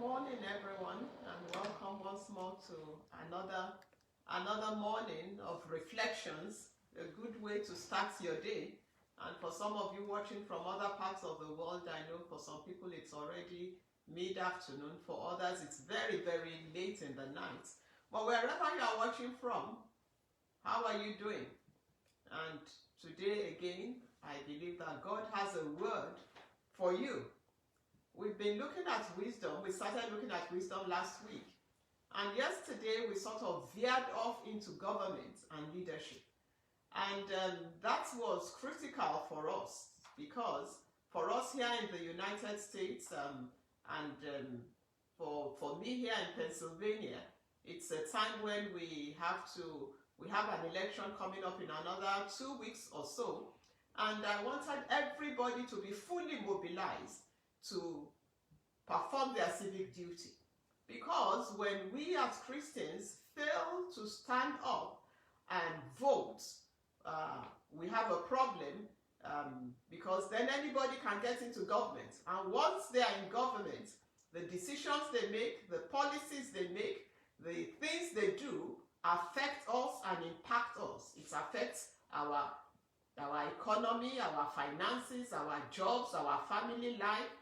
morning, everyone, and welcome once more to another morning of reflections. A good way to start your day. And for some of you watching from other parts of the world, I know for some people it's already mid-afternoon. For others, it's very, very late in the night. But wherever you are watching from, how are you doing? And today again, I believe that God has a word for you. We've been looking at wisdom. We started looking at wisdom last week. And yesterday, we sort of veered off into government and leadership. And that was critical for us because for us here in the United States for me here in Pennsylvania, it's a time when we have an election coming up in another 2 weeks or so. And I wanted everybody to be fully mobilized to perform their civic duty. Because when we as Christians fail to stand up and vote, we have a problem because then anybody can get into government. And once they are in government, the decisions they make, the policies they make, the things they do affect us and impact us. It affects our economy, our finances, our jobs, our family life.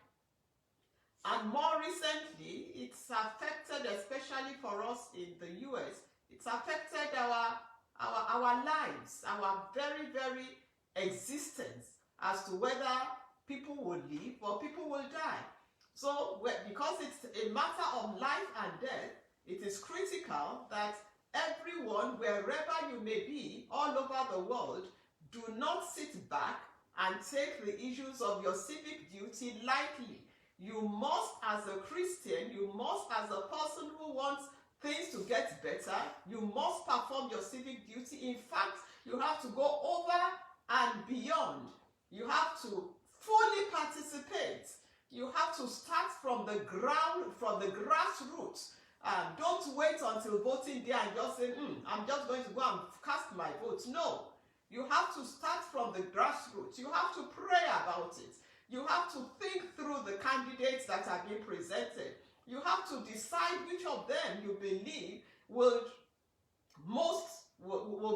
And more recently, it's affected, especially for us in the US, it's affected our lives, our very, very existence as to whether people will live or people will die. So, because it's a matter of life and death, it is critical that everyone, wherever you may be, all over the world, do not sit back and take the issues of your civic duty lightly. You must, as a Christian, you must, as a person who wants things to get better, you must perform your civic duty. In fact, you have to go over and beyond. You have to fully participate. You have to start from the ground, from the grassroots. Don't wait until voting day and just say, I'm just going to go and cast my vote. No. You have to start from the grassroots. You have to pray about it. You have to think through the candidates that are being presented. You have to decide which of them you believe will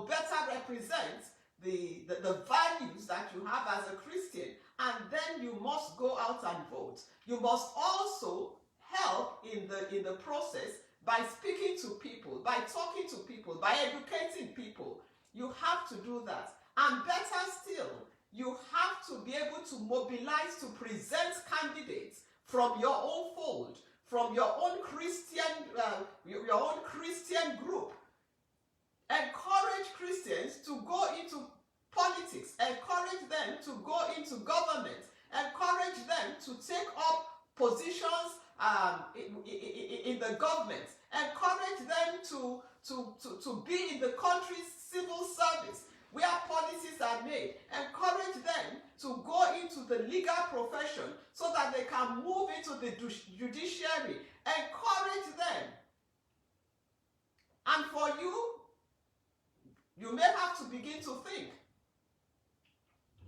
better represent the values that you have as a Christian. And then you must go out and vote. You must also help in the process by speaking to people, by talking to people, by educating people. You have to do that. And better still, you have to be able to mobilize to present candidates from your own fold, from your own Christian group. Encourage Christians to go into politics. Encourage them to go into government. Encourage them to take up positions in the government. Encourage them to be in the country's civil service, where policies are made. Encourage them to go into the legal profession so that they can move into the judiciary. Encourage them. And for you may have to begin to think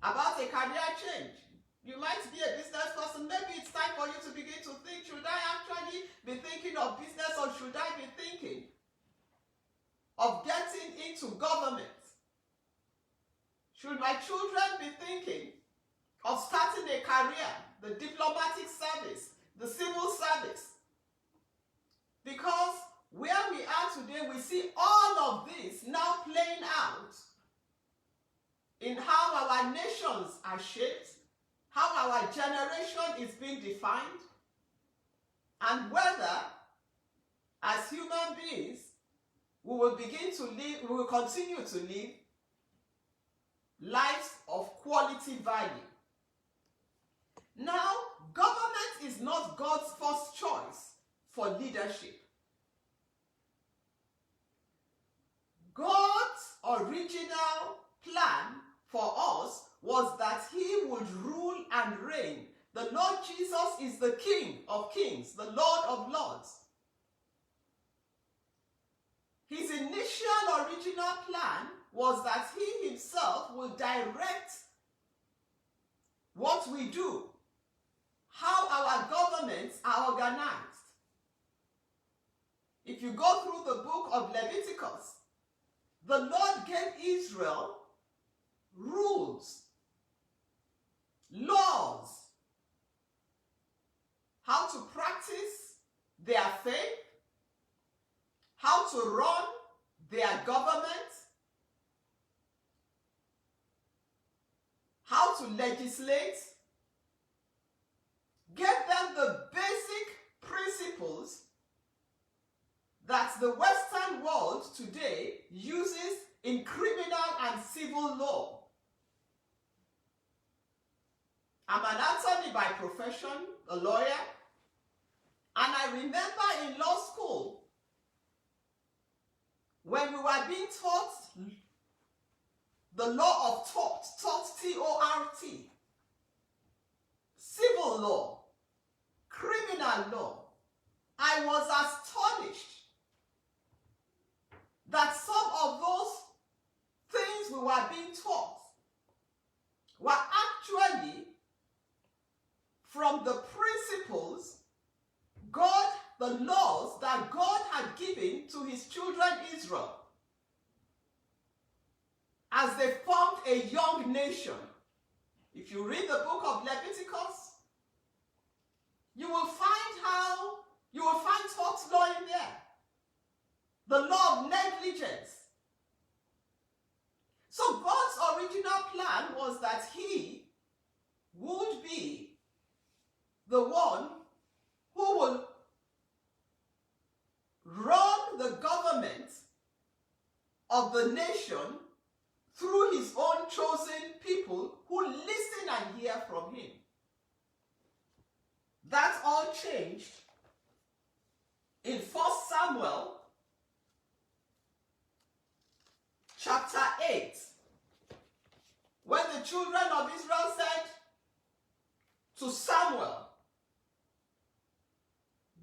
about a career change. You might be a business person. Maybe it's time for you to begin to think, should I actually be thinking of business or should I be thinking of getting into government? Should my children be thinking of starting a career, the diplomatic service, the civil service? Because where we are today, we see all of this now playing out in how our nations are shaped, how our generation is being defined, and whether, as human beings, we will continue to live lives of quality value. Now, government is not God's first choice for leadership. God's original plan for us was that He would rule and reign. The Lord Jesus is the King of kings, the Lord of lords. His initial original plan was that He Himself will direct what we do, how our governments are organized, If you go through the book of Leviticus, the Lord gave Israel rules, laws, how to practice their faith, how to run their government, how to legislate, gave them the basic principles that the Western world today uses in criminal and civil law. I'm an attorney by profession, a lawyer, and I remember in law school when we were being taught the law of tort, T-O-R-T, civil law, criminal law, I was astonished that some of those things we were being taught were actually from the principles, God, the laws that God had given to his children Israel as they formed a young nation. If you read the book of Leviticus, you will find tort law in there. The law of negligence. So God's original plan was that he would be the one who will run the government of the nation through his own chosen people who listen and hear from him. That all changed in 1 Samuel chapter 8, when the children of Israel said to Samuel,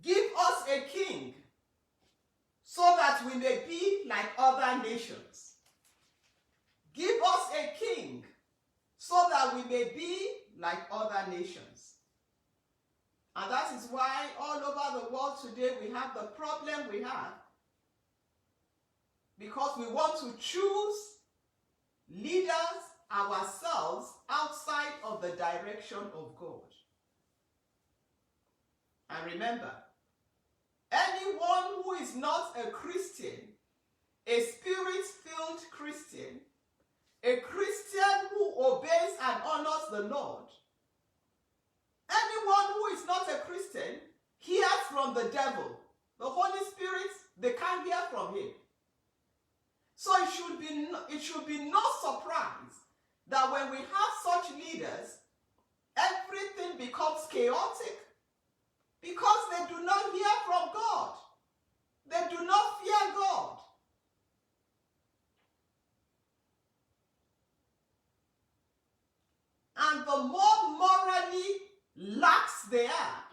"Give us a king so that we may be like other nations. Give us a king so that we may be like other nations." And that is why all over the world today we have the problem we have, because we want to choose leaders ourselves outside of the direction of God. And remember, anyone who is not a Christian, a spirit-filled Christian, a Christian who obeys and honors the Lord, anyone who is not a Christian hears from the devil. The Holy Spirit, they can't hear from him. So it should be no surprise that when we have such leaders, everything becomes chaotic because they do not hear from God. They do not fear God. And the more morally lax they are,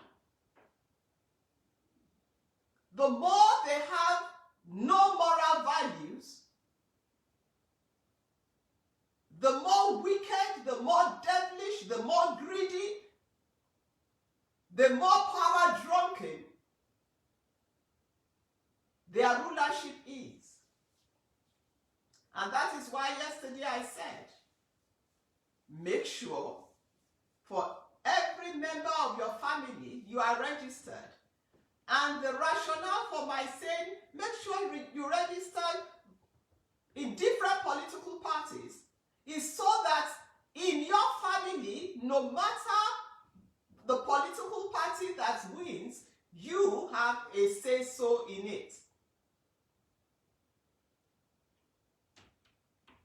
the more they have no moral values, the more wicked, the more devilish, the more greedy, the more power drunken their rulership is. And that is why yesterday I said, make sure for every member of your family you are registered. And the rationale for my saying, make sure you register in different political parties is so that in your family, no matter the political party that wins, you have a say-so in it.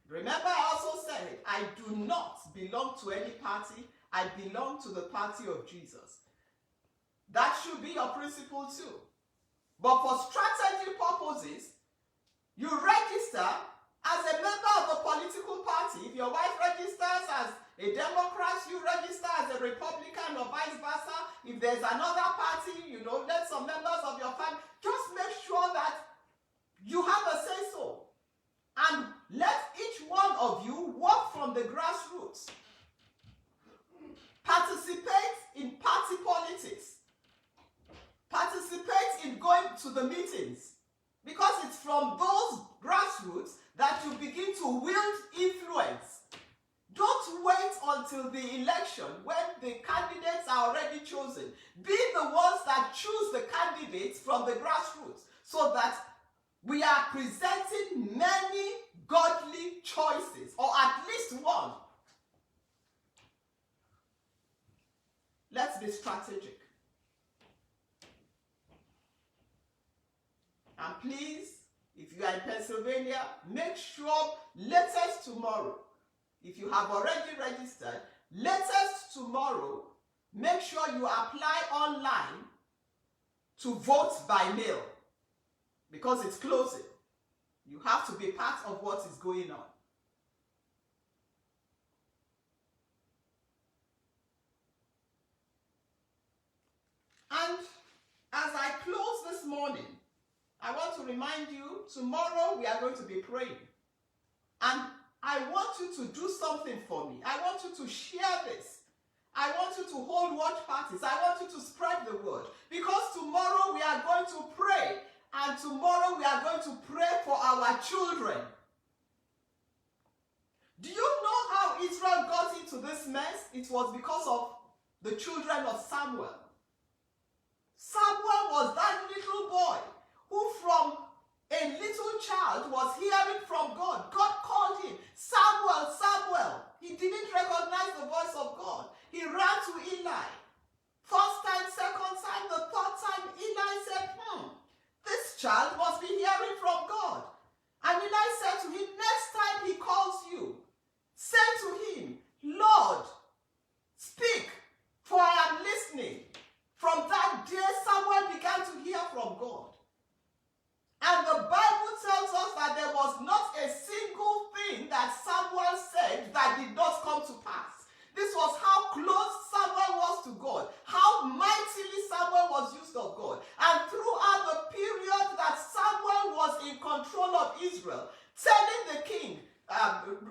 Remember, I also said, I do not belong to any party. I belong to the party of Jesus. That should be your principle too. But for strategy purposes, you register as a member of the political party. If your wife registers as a Democrat, you register as a Republican or vice versa. If there's another party, let some members of your family, just make sure that you have a say-so. And let each one of you work from the grassroots. Participate in party politics. Participate in going to the meetings. Because it's from those grassroots that you begin to wield influence. Don't wait until the election when the candidates are already chosen. Be the ones that choose the candidates from the grassroots so that we are presenting many godly choices, or at least one. Let's be strategic. And please, if you are in Pennsylvania, make sure latest tomorrow, if you have already registered, latest tomorrow, make sure you apply online to vote by mail, because it's closing. You have to be part of what is going on. And as I close this morning, I want to remind you, tomorrow we are going to be praying. And I want you to do something for me. I want you to share this. I want you to hold watch parties. I want you to spread the word. Because tomorrow we are going to pray. And tomorrow we are going to pray for our children. Do you know how Israel got into this mess? It was because of the children of Samuel. Samuel was that little boy who from a little child was hearing from God. God called him, Samuel, Samuel. He didn't recognize the voice of God. He ran to Eli. First time, second time, the third time, Eli said, this child must be hearing from God. And Eli said to him, next time he calls you, say to him, Lord, speak, for I am listening. From that day, Samuel began to hear from God. And the Bible tells us that there was not a single thing that Samuel said that did not come to pass. This was how close Samuel was to God, how mightily Samuel was used of God. And throughout the period that Samuel was in control of Israel, telling the king,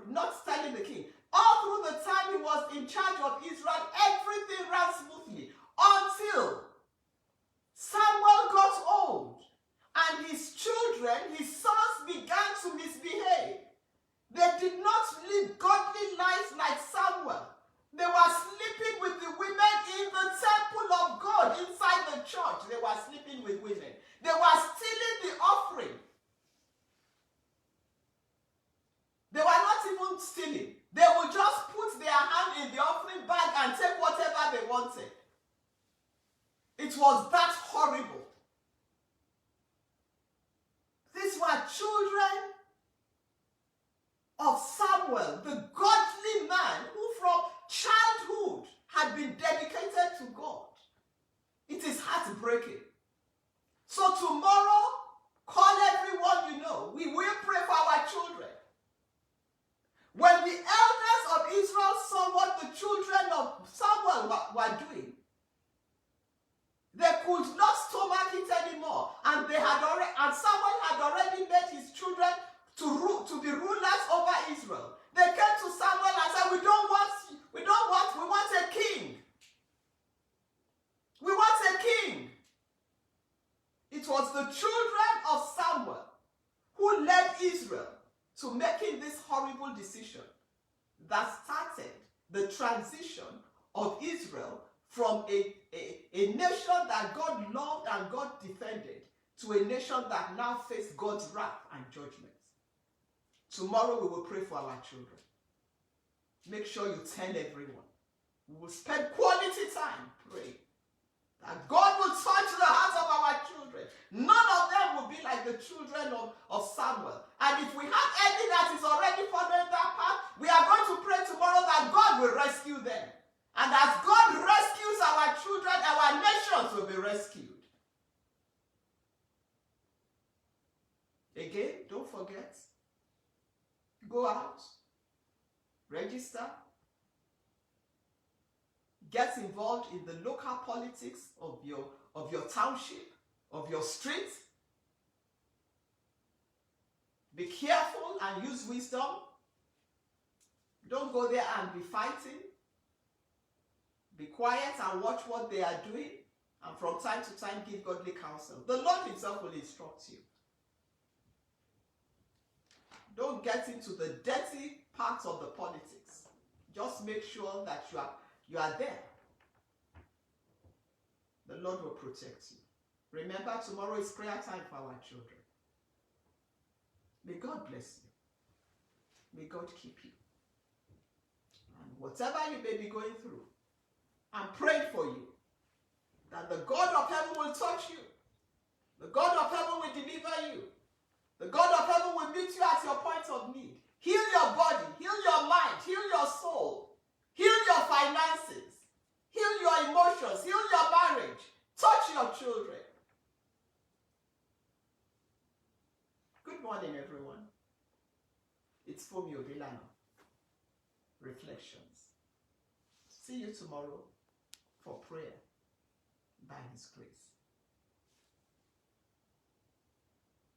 not telling the king, all through the time he was in charge of Israel, everything ran smoothly until Samuel got old. And his children, his sons, began to misbehave. They did not live godly lives like Samuel. They were sleeping with the women in the temple of God, inside the church. They were sleeping with women. They were stealing the offering. They were not even stealing. They would just put their hand in the offering bag and take whatever they wanted. It was that horrible. These were children of Samuel, the godly man who from childhood had been dedicated to God. It is heartbreaking. So tomorrow, call everyone you know. We will pray for our children. When the elders of Israel saw what the children of Samuel were doing, they could not stomach it anymore, and Samuel had already made his children to be rulers over Israel. They came to Samuel and said, we want a king. We want a king. It was the children of Samuel who led Israel to making this horrible decision that started the transition of Israel from a nation that God loved and God defended to a nation that now faced God's wrath and judgment. Tomorrow we will pray for our children. Make sure you tell everyone. We will spend quality time praying that God will touch the hearts of our children. None of them will be like the children of Samuel. And if we have any that is already following that path, we are going to pray tomorrow that God will rescue them. And as God rescues our children, our nations will be rescued. Again, don't forget, go out, register, get involved in the local politics of your township, of your street. Be careful and use wisdom. Don't go there and be fighting. Be quiet and watch what they are doing, and from time to time give godly counsel. The Lord himself will instruct you. Don't get into the dirty parts of the politics. Just make sure that you are there. The Lord will protect you. Remember, tomorrow is prayer time for our children. May God bless you. May God keep you. And whatever you may be going through, I'm praying for you that the God of heaven will touch you. The God of heaven will deliver you. The God of heaven will meet you at your point of need. Heal your body, heal your mind, heal your soul, heal your finances, heal your emotions, heal your marriage, touch your children. Good morning, everyone. It's Funmi Obilana. Reflections. See you tomorrow for prayer by His grace.